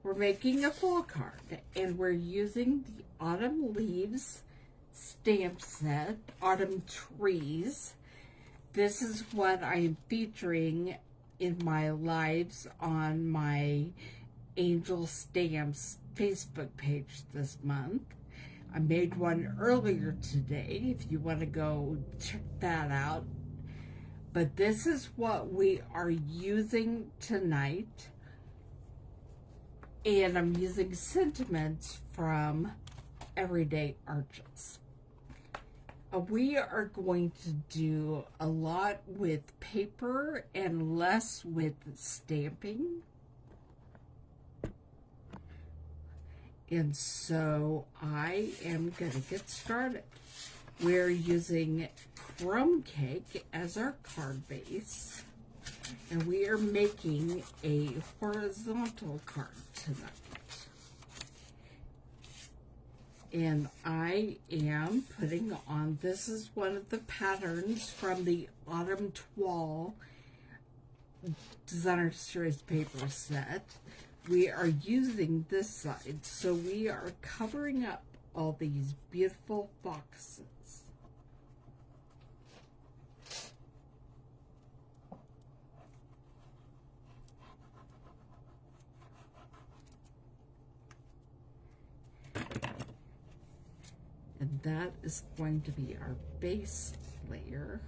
We're making a fall card, and we're using the Autumn Leaves stamp set, Autumn Trees. This is what I'm featuring in my lives on my Angel Stamps Facebook page this month. I made one earlier today if you want to go check that out. But this is what we are using tonight. And I'm using sentiments from Everyday Arches. We are going to do a lot with paper and less with stamping. And so I am going to get started. We're using crumb cake as our card base. And we are making a horizontal card tonight. And I am putting on, this is one of the patterns from the Autumn Toile Designer's Choice paper set. We are using this side, so we are covering up all these beautiful boxes. And that is going to be our base layer.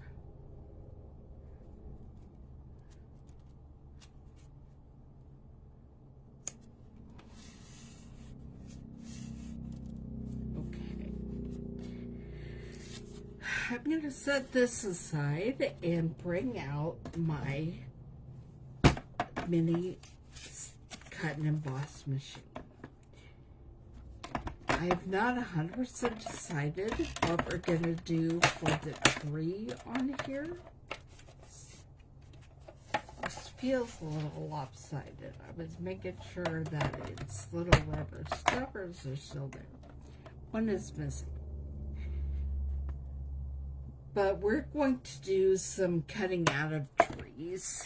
Okay. I'm going to set this aside and bring out my mini cut and emboss machine. I have not 100% decided what we're going to do for the tree on here. This feels a little lopsided. I was making sure that its little rubber stoppers are still there. One is missing. But we're going to do some cutting out of trees.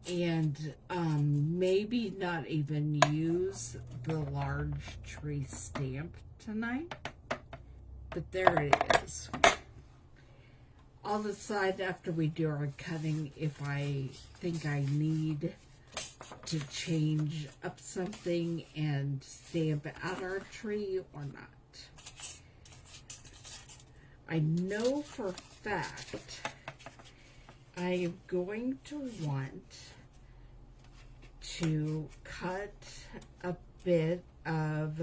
And maybe not even use the large tree stamp tonight. But there it is. I'll decide after we do our cutting if I think I need to change up something and stamp out our tree or not. I know for a fact I am going to want to cut a bit of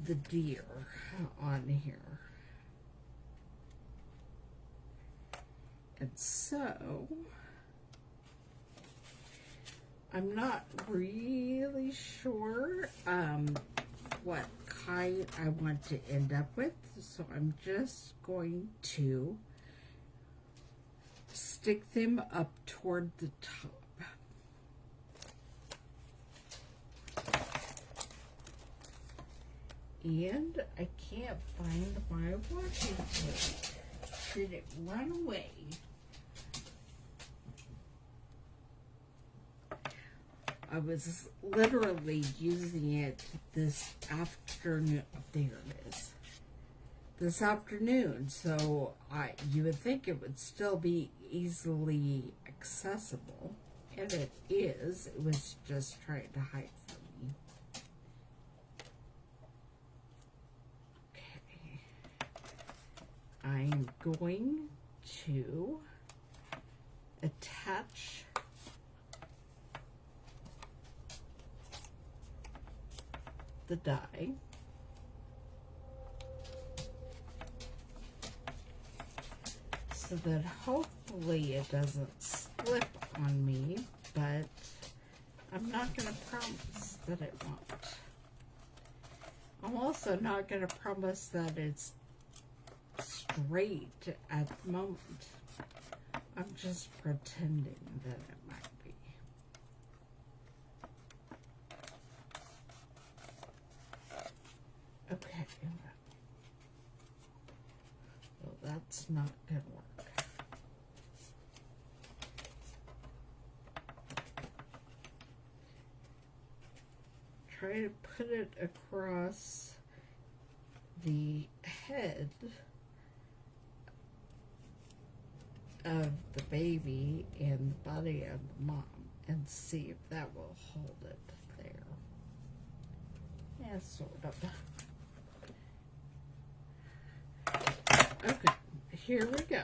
the deer on here. And so I'm not really sure what kind I want to end up with, so I'm just going to stick them up toward the top. And I can't find my washing tape. Did it run away? I was literally using it this afternoon. There it is. This afternoon, so you would think it would still be easily accessible, and it is. It was just trying to hide from me. Okay, I'm going to attach the die. So that hopefully it doesn't slip on me, but I'm not going to promise that it won't. I'm also not going to promise that it's straight at the moment. I'm just pretending that it might be. Okay. Well, that's not going to work. try to put it across the head of the baby and the body of the mom and see if that will hold it there. Yeah, sort of. Okay, here we go.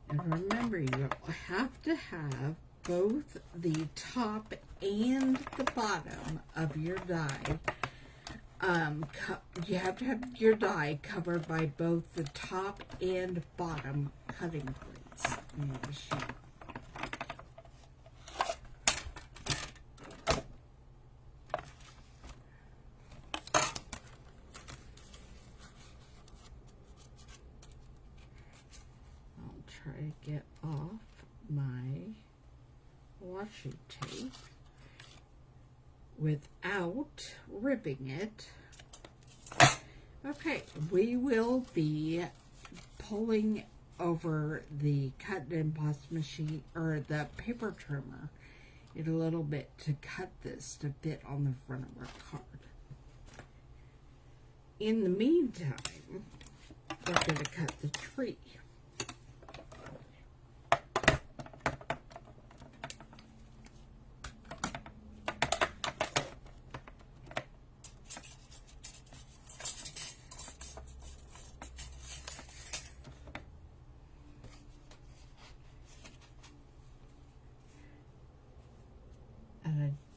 And remember, you have to have both the top and the bottom of your die. You have to have your die covered by both the top and bottom cutting plates in your machine. Try to get off my washi tape without ripping it. Okay, we will be pulling over the cut and emboss machine or the paper trimmer in a little bit to cut this to fit on the front of our card. In the meantime, we're going to cut the tree.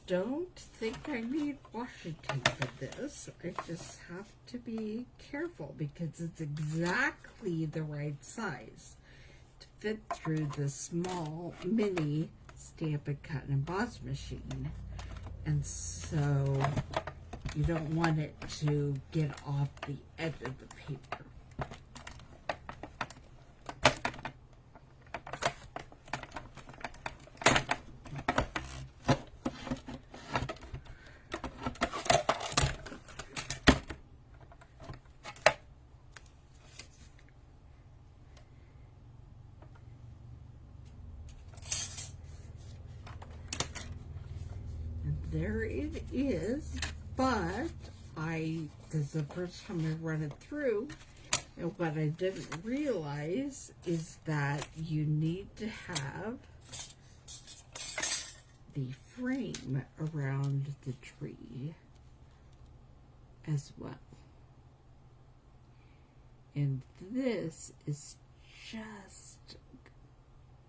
Don't think I need washi tape for this. I just have to be careful because it's exactly the right size to fit through the small mini stamp and cut and emboss machine. And so you don't want it to get off the edge of the paper. There it is, but this is the first time I run it through, and what I didn't realize is that you need to have the frame around the tree as well. And this is just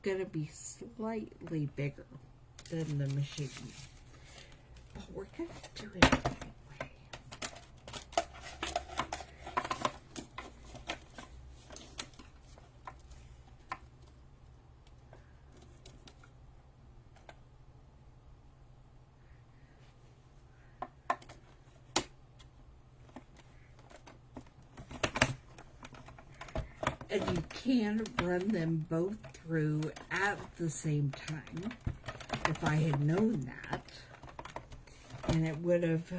gonna be slightly bigger than the machine. But we're going to do it anyway. And you can run them both through at the same time. If I had known that. And it would have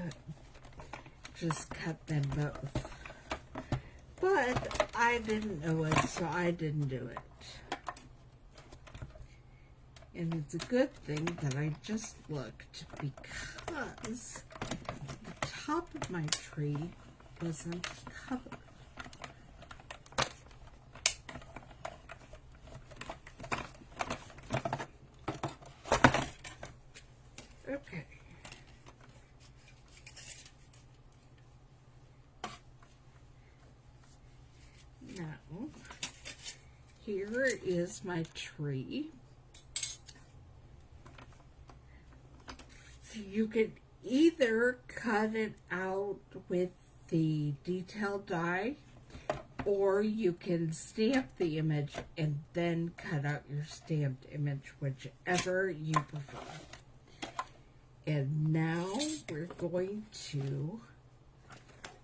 just cut them both. But I didn't know it, so I didn't do it. And it's a good thing that I just looked because the top of my tree wasn't covered. Okay. Now, here is my tree. So you could either cut it out with the detail die, or you can stamp the image and then cut out your stamped image, whichever you prefer. And now we're going to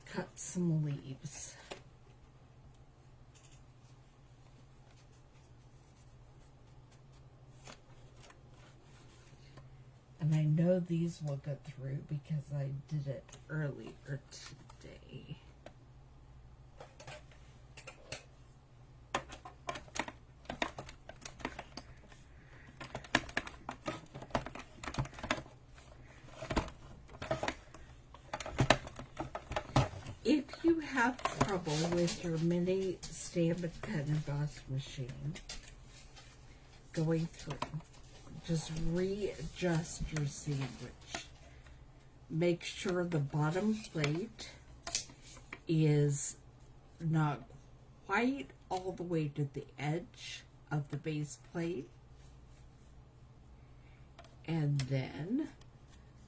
cut some leaves. And I know these will go through because I did it earlier today. you have trouble with your mini stamp and cut and emboss machine going through, just readjust your sandwich. Make sure the bottom plate is not quite all the way to the edge of the base plate. And then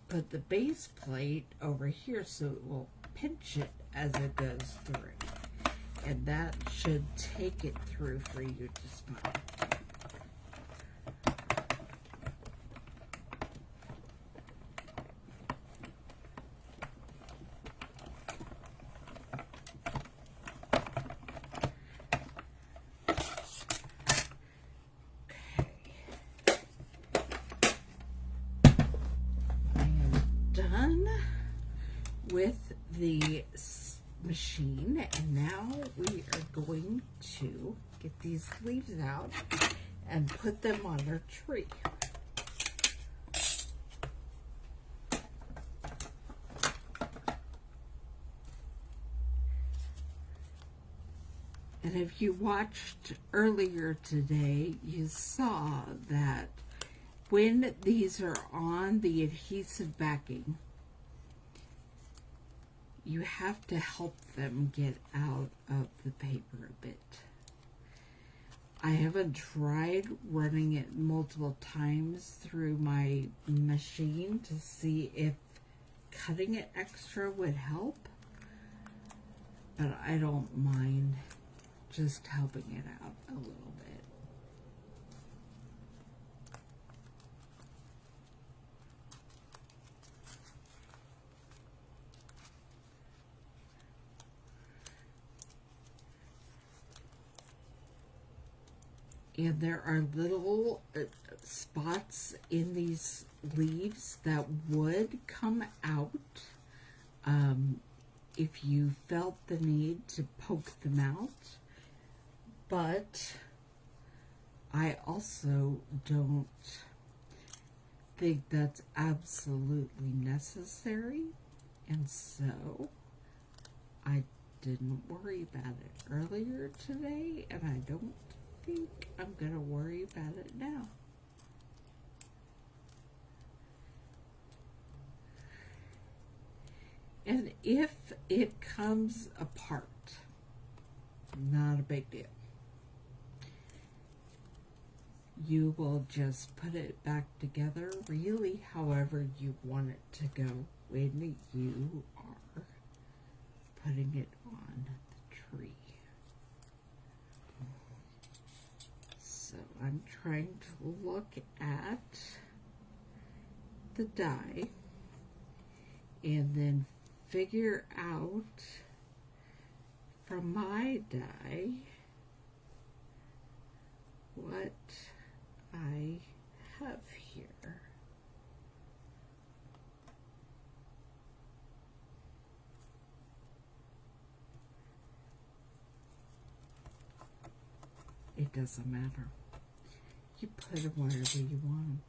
put the base plate over here so it will pinch it as it goes through. And that should take it through for you just fine. With the machine, and now we are going to get these leaves out and put them on our tree. And if you watched earlier today, you saw that when these are on the adhesive backing, you have to help them get out of the paper a bit. I haven't tried running it multiple times through my machine to see if cutting it extra would help, but I don't mind just helping it out a little bit. And there are little spots in these leaves that would come out if you felt the need to poke them out. But I also don't think that's absolutely necessary. And so I didn't worry about it earlier today, and I don't think I'm going to worry about it now. And if it comes apart, not a big deal. You will just put it back together really however you want it to go when you are putting it on the tree. So I'm trying to look at the die and then figure out from my die what I have here. It doesn't matter. You put them wherever you want them.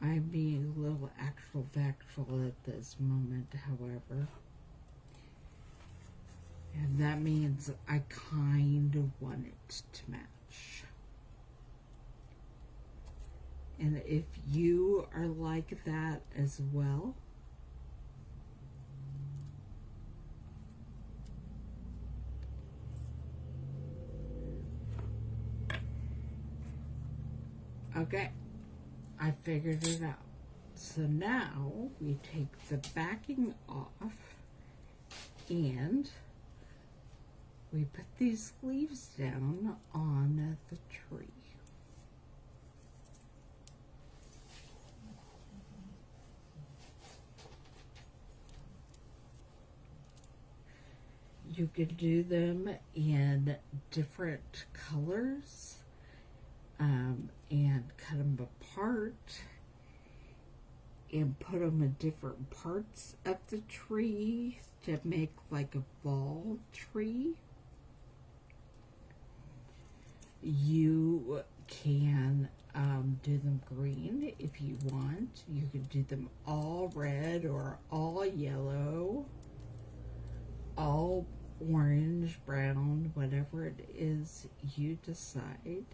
I'm being a little factual at this moment, however. And that means I kind of want it to match. And if you are like that as well, okay. I figured it out. So now we take the backing off and we put these leaves down on the tree. You can do them in different colors. and cut them apart and put them in different parts of the tree to make like a ball tree. You can do them green if you want. You can do them all red or all yellow, all orange, brown, whatever it is you decide.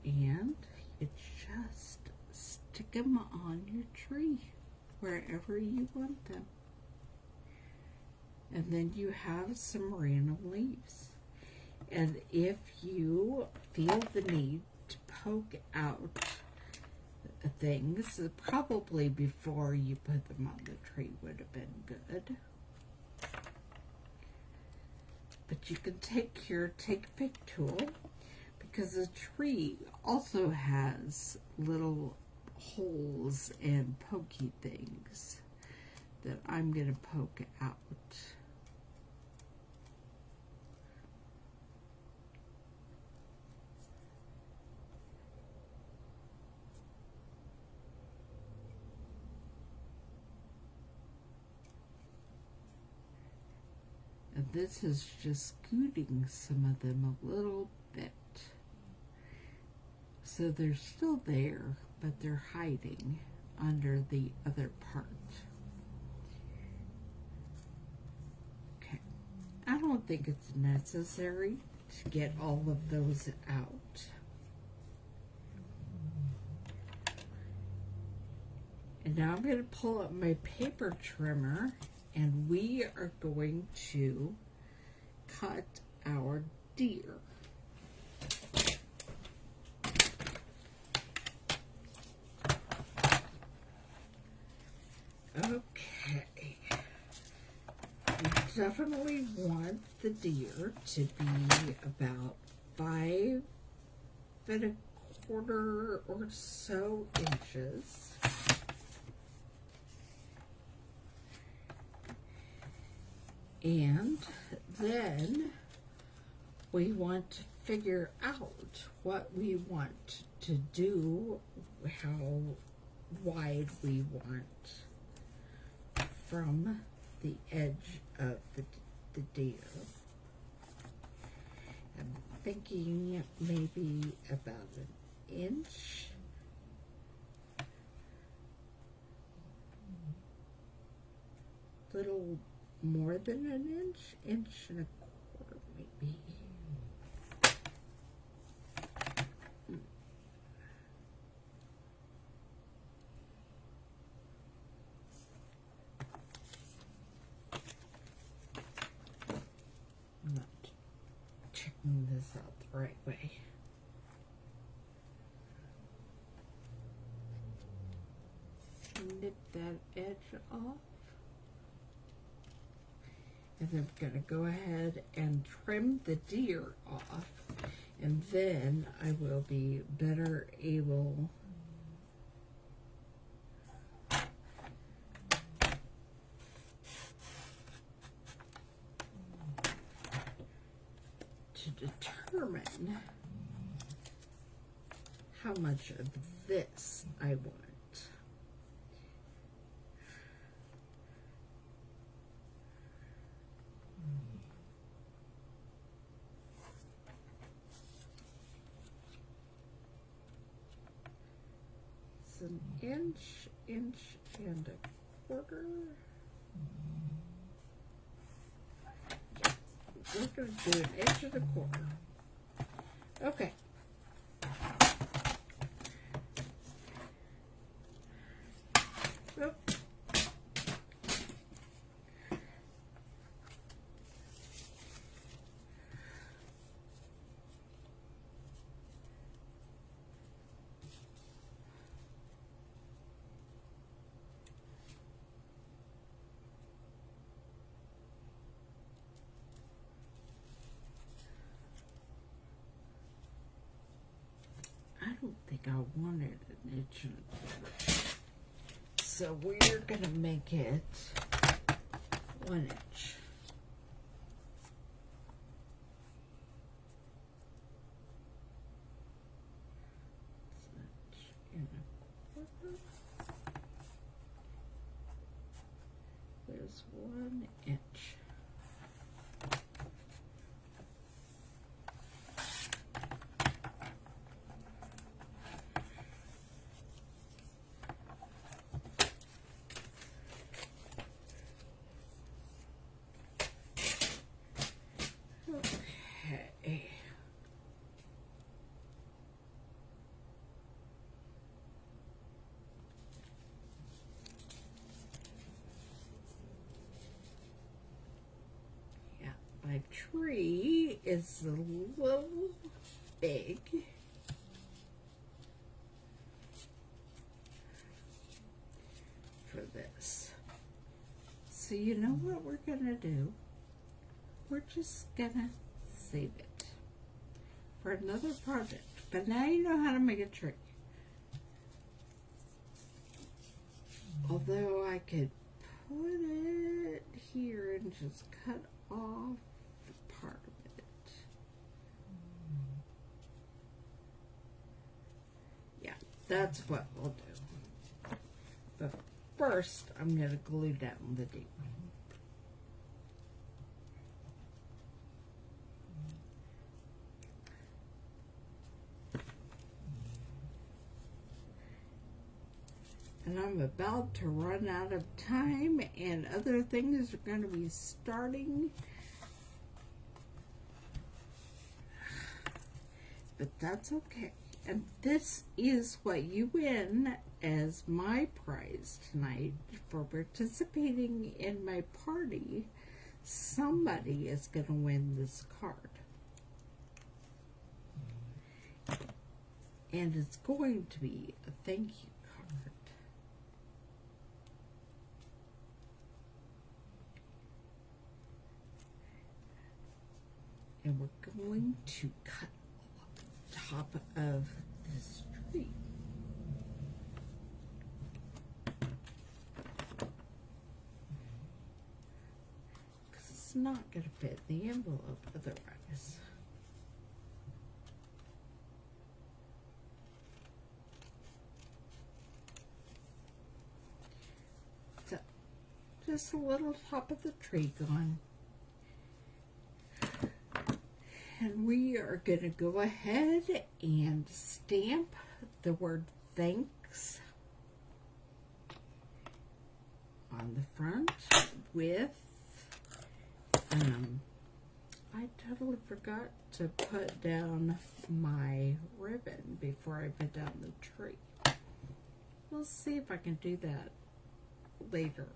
And you just stick them on your tree wherever you want them. And then you have some random leaves. And if you feel the need to poke out things, probably before you put them on the tree would have been good. But you can take your take-pick tool, because the tree also has little holes and pokey things that I'm going to poke out. And this is just scooting some of them a little bit. So they're still there, but they're hiding under the other part. Okay, I don't think it's necessary to get all of those out. And now I'm going to pull up my paper trimmer, and we are going to cut our deer. Okay, you definitely want the deer to be about 5 1/4 or so inches. And then we want to figure out what we want to do, how wide we want from the edge of the deer. I'm thinking maybe about 1 inch. Little more than 1 inch, 1.25 maybe. I'm not checking this out the right way. Snip that edge off. And I'm going to go ahead and trim the deer off, and then I will be better able to determine how much of this I want. It's 1 inch, 1.25 inches. We're going to do 1.25 inches. Okay. Oop. I wanted an inch and a quarter. So we're going to make it 1 inch. There's 1 inch. Okay. Yeah, my tree is a little big. For this. So you know what we're gonna do? We're just gonna save it for another project. But now you know how to make a tree. Although I could put it here and just cut off part of it. Yeah, that's what we'll do. But first, I'm going to glue down the deep. And I'm about to run out of time, and other things are going to be starting. But that's okay. And this is what you win as my prize tonight for participating in my party. Somebody is going to win this card. And it's going to be a thank you card. And we're going to cut the top of this tree. Because it's not going to fit in the envelope otherwise. So, just a little top of the tree gone. And we are going to go ahead and stamp the word thanks on the front with, I totally forgot to put down my ribbon before I put down the tree. We'll see if I can do that later.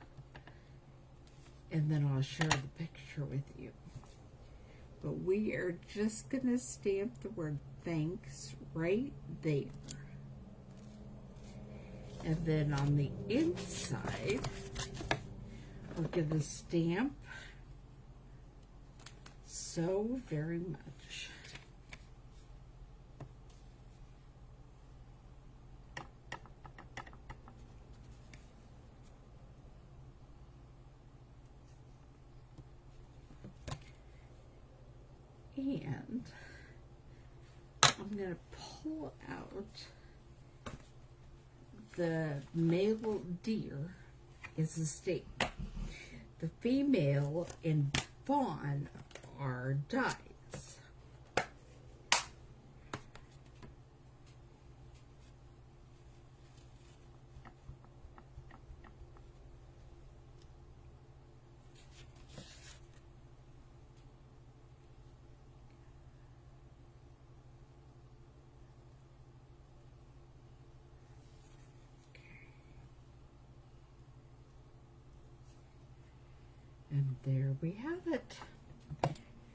And then I'll share the picture with you. But we are just going to stamp the word thanks right there. And then on the inside, we're going to stamp so very much. And I'm going to pull out the male deer is a stamp. The female and fawn are dies. And there we have it.